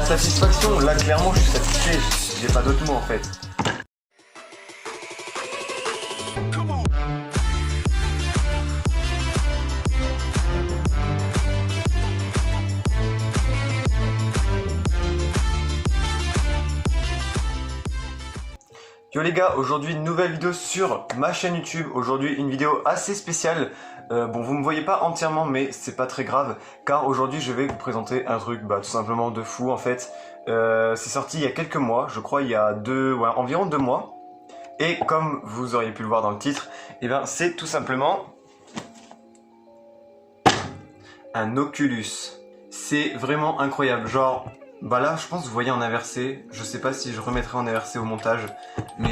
satisfaction, là clairement je suis satisfait, j'ai pas d'autres mots en fait. Yo les gars, aujourd'hui une nouvelle vidéo sur ma chaîne YouTube. Aujourd'hui une vidéo assez spéciale. Bon, vous me voyez pas entièrement, mais c'est pas très grave, car aujourd'hui je vais vous présenter un truc tout simplement de fou en fait. C'est sorti il y a quelques mois, je crois il y a environ 2 mois. Et comme vous auriez pu le voir dans le titre, et ben c'est tout simplement un Oculus. C'est vraiment incroyable, genre... Bah là, je pense que vous voyez en inversé. Je sais pas si je remettrai en inversé au montage. Mais...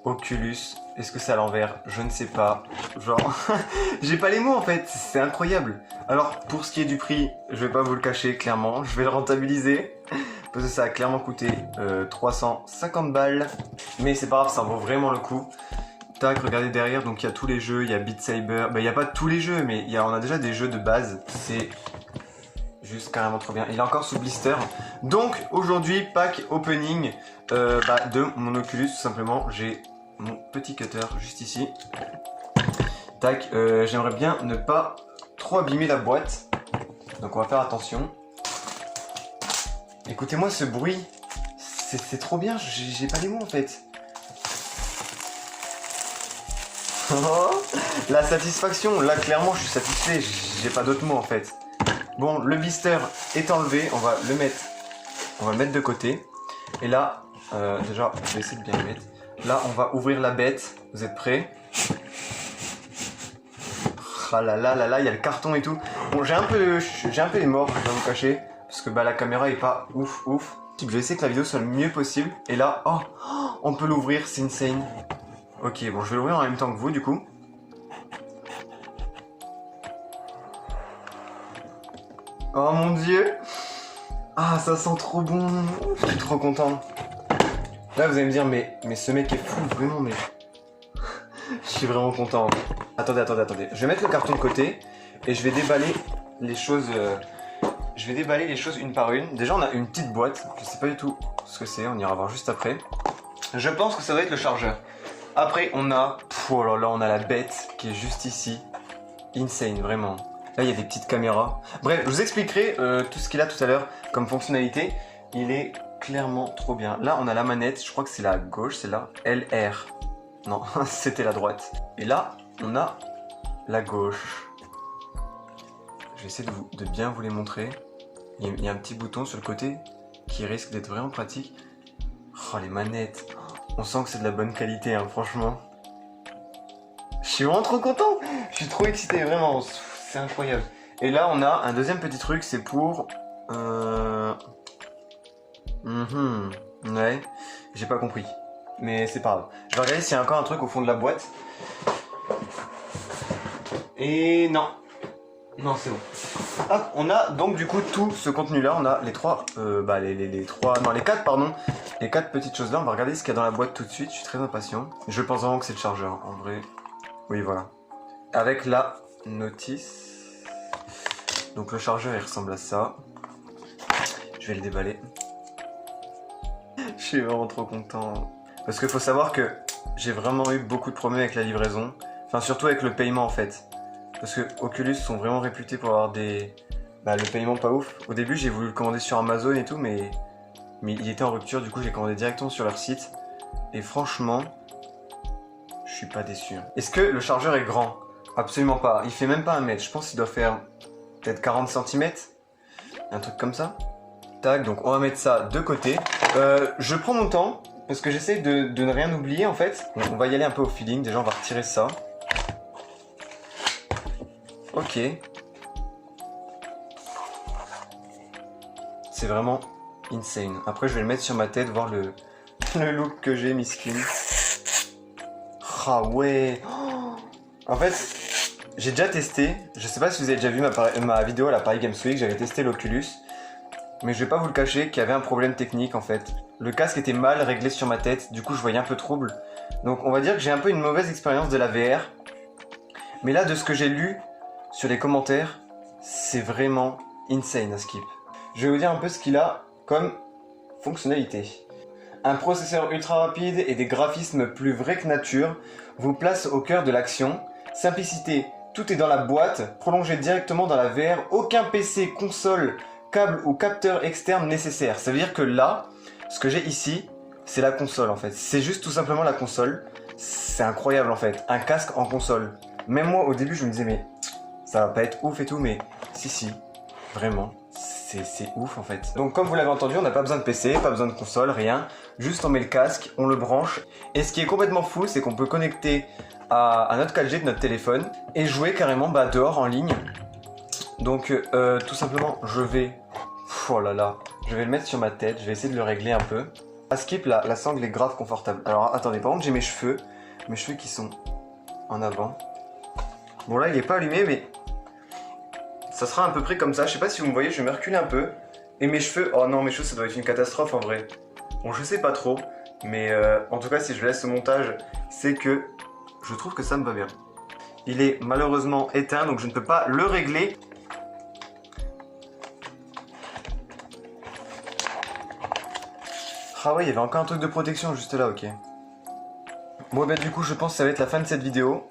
Oculus, est-ce que c'est à l'envers? Je ne sais pas. Genre... J'ai pas les mots en fait. C'est incroyable. Alors, pour ce qui est du prix, je vais pas vous le cacher, clairement. Je vais le rentabiliser. Parce que ça a clairement coûté 350 balles. Mais c'est pas grave, ça vaut vraiment le coup. Tac, regardez derrière, donc il y a tous les jeux. Il y a Beat Saber. Bah, il n'y a pas tous les jeux, mais on a déjà des jeux de base. C'est... juste carrément trop bien. Il est encore sous blister. Donc aujourd'hui, pack opening de mon Oculus tout simplement. J'ai mon petit cutter juste ici. Tac, j'aimerais bien ne pas trop abîmer la boîte. Donc on va faire attention. Écoutez-moi ce bruit. C'est trop bien, j'ai pas les mots en fait. Oh, la satisfaction, là clairement je suis satisfait, j'ai pas d'autres mots en fait. Bon, le blister est enlevé, on va le mettre de côté. Et là, déjà, je vais essayer de bien le mettre. Là, on va ouvrir la bête. Vous êtes prêts? Ah là là là là, il y a le carton et tout. Bon, j'ai un peu les morts, je vais vous cacher. Parce que la caméra est pas ouf. Je vais essayer que la vidéo soit le mieux possible. Et là, oh, on peut l'ouvrir, c'est insane. Ok, bon, je vais l'ouvrir en même temps que vous, du coup. Oh mon dieu! Ah, ça sent trop bon! Je suis trop content. Là, vous allez me dire, mais ce mec est fou, vraiment, mais... Je suis vraiment content. Attendez. Je vais mettre le carton de côté et je vais déballer les choses... une par une. Déjà, on a une petite boîte. Je sais pas du tout ce que c'est, on ira voir juste après. Je pense que ça doit être le chargeur. Après, on a... Oh là là, on a la bête qui est juste ici. Insane, vraiment. Là, il y a des petites caméras. Bref, je vous expliquerai tout ce qu'il a tout à l'heure comme fonctionnalité. Il est clairement trop bien. Là, on a la manette. Je crois que c'est la gauche, c'est là. LR. Non, c'était la droite. Et là, on a la gauche. Je vais essayer de bien vous les montrer. Il y a un petit bouton sur le côté qui risque d'être vraiment pratique. Oh, les manettes. On sent que c'est de la bonne qualité, hein, franchement. Je suis vraiment trop content. Je suis trop excité, vraiment. C'est incroyable. Et là, on a un deuxième petit truc, c'est pour... Ouais, j'ai pas compris. Mais c'est pas grave. Je vais regarder s'il y a encore un truc au fond de la boîte. Et non. Non, c'est bon. Hop, on a donc du coup tout ce contenu-là. On a les trois... les quatre petites choses-là. On va regarder ce qu'il y a dans la boîte tout de suite. Je suis très impatient. Je pense vraiment que c'est le chargeur, en vrai. Oui, voilà. Avec la notice. Donc le chargeur il ressemble à ça. Je vais le déballer. Je suis vraiment trop content. Parce qu'il faut savoir que j'ai vraiment eu beaucoup de problèmes avec la livraison. Enfin surtout avec le paiement en fait. Parce que Oculus sont vraiment réputés pour avoir le paiement pas ouf. Au début j'ai voulu le commander sur Amazon et tout mais il était en rupture. Du coup j'ai commandé directement sur leur site. Et franchement, je suis pas déçu. Est-ce que le chargeur est grand? Absolument pas. Il fait même pas 1 mètre. Je pense qu'il doit faire... peut-être 40 cm, un truc comme ça. Tac, donc on va mettre ça de côté. Je prends mon temps, parce que j'essaie de ne rien oublier en fait. Donc, on va y aller un peu au feeling, déjà on va retirer ça. Ok. C'est vraiment insane. Après je vais le mettre sur ma tête, voir le look que j'ai, miskin. Ah ouais. En fait... j'ai déjà testé, je sais pas si vous avez déjà vu ma vidéo à la Paris Games Week, j'avais testé l'Oculus. Mais je vais pas vous le cacher qu'il y avait un problème technique en fait. Le casque était mal réglé sur ma tête, du coup je voyais un peu trouble. Donc on va dire que j'ai un peu une mauvaise expérience de la VR. Mais là de ce que j'ai lu sur les commentaires, c'est vraiment insane à skip. Je vais vous dire un peu ce qu'il a comme fonctionnalité. Un processeur ultra rapide et des graphismes plus vrais que nature vous placent au cœur de l'action. Simplicité, tout est dans la boîte, prolongé directement dans la VR, aucun PC, console, câble ou capteur externe nécessaire. Ça veut dire que là, ce que j'ai ici, c'est la console en fait. C'est juste tout simplement la console. C'est incroyable en fait, un casque en console. Même moi au début je me disais mais ça va pas être ouf et tout, mais si, vraiment. C'est ouf en fait. Donc comme vous l'avez entendu, on n'a pas besoin de PC, pas besoin de console, rien. Juste on met le casque, on le branche. Et ce qui est complètement fou, c'est qu'on peut connecter à notre 4G de notre téléphone et jouer carrément dehors en ligne. Donc tout simplement, je vais... Oh là là, je vais le mettre sur ma tête, je vais essayer de le régler un peu. À skip, la sangle est grave confortable. Alors attendez, par contre j'ai mes cheveux qui sont en avant. Bon là il est pas allumé mais... Ça sera à peu près comme ça, je sais pas si vous me voyez, je vais me reculer un peu. Et mes cheveux, oh non mes cheveux ça doit être une catastrophe en vrai. Bon je sais pas trop, mais en tout cas si je laisse ce montage, c'est que je trouve que ça me va bien. Il est malheureusement éteint donc je ne peux pas le régler. Ah ouais, il y avait encore un truc de protection juste là, ok. Bon bah du coup je pense que ça va être la fin de cette vidéo.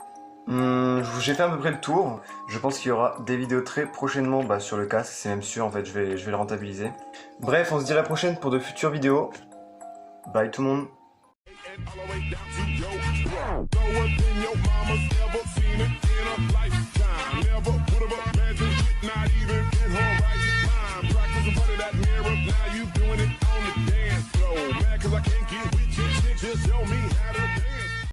J'ai fait à peu près le tour. Je pense qu'il y aura des vidéos très prochainement sur le casque, c'est même sûr en fait, je vais le rentabiliser. Bref, on se dit à la prochaine pour de futures vidéos. Bye tout le monde.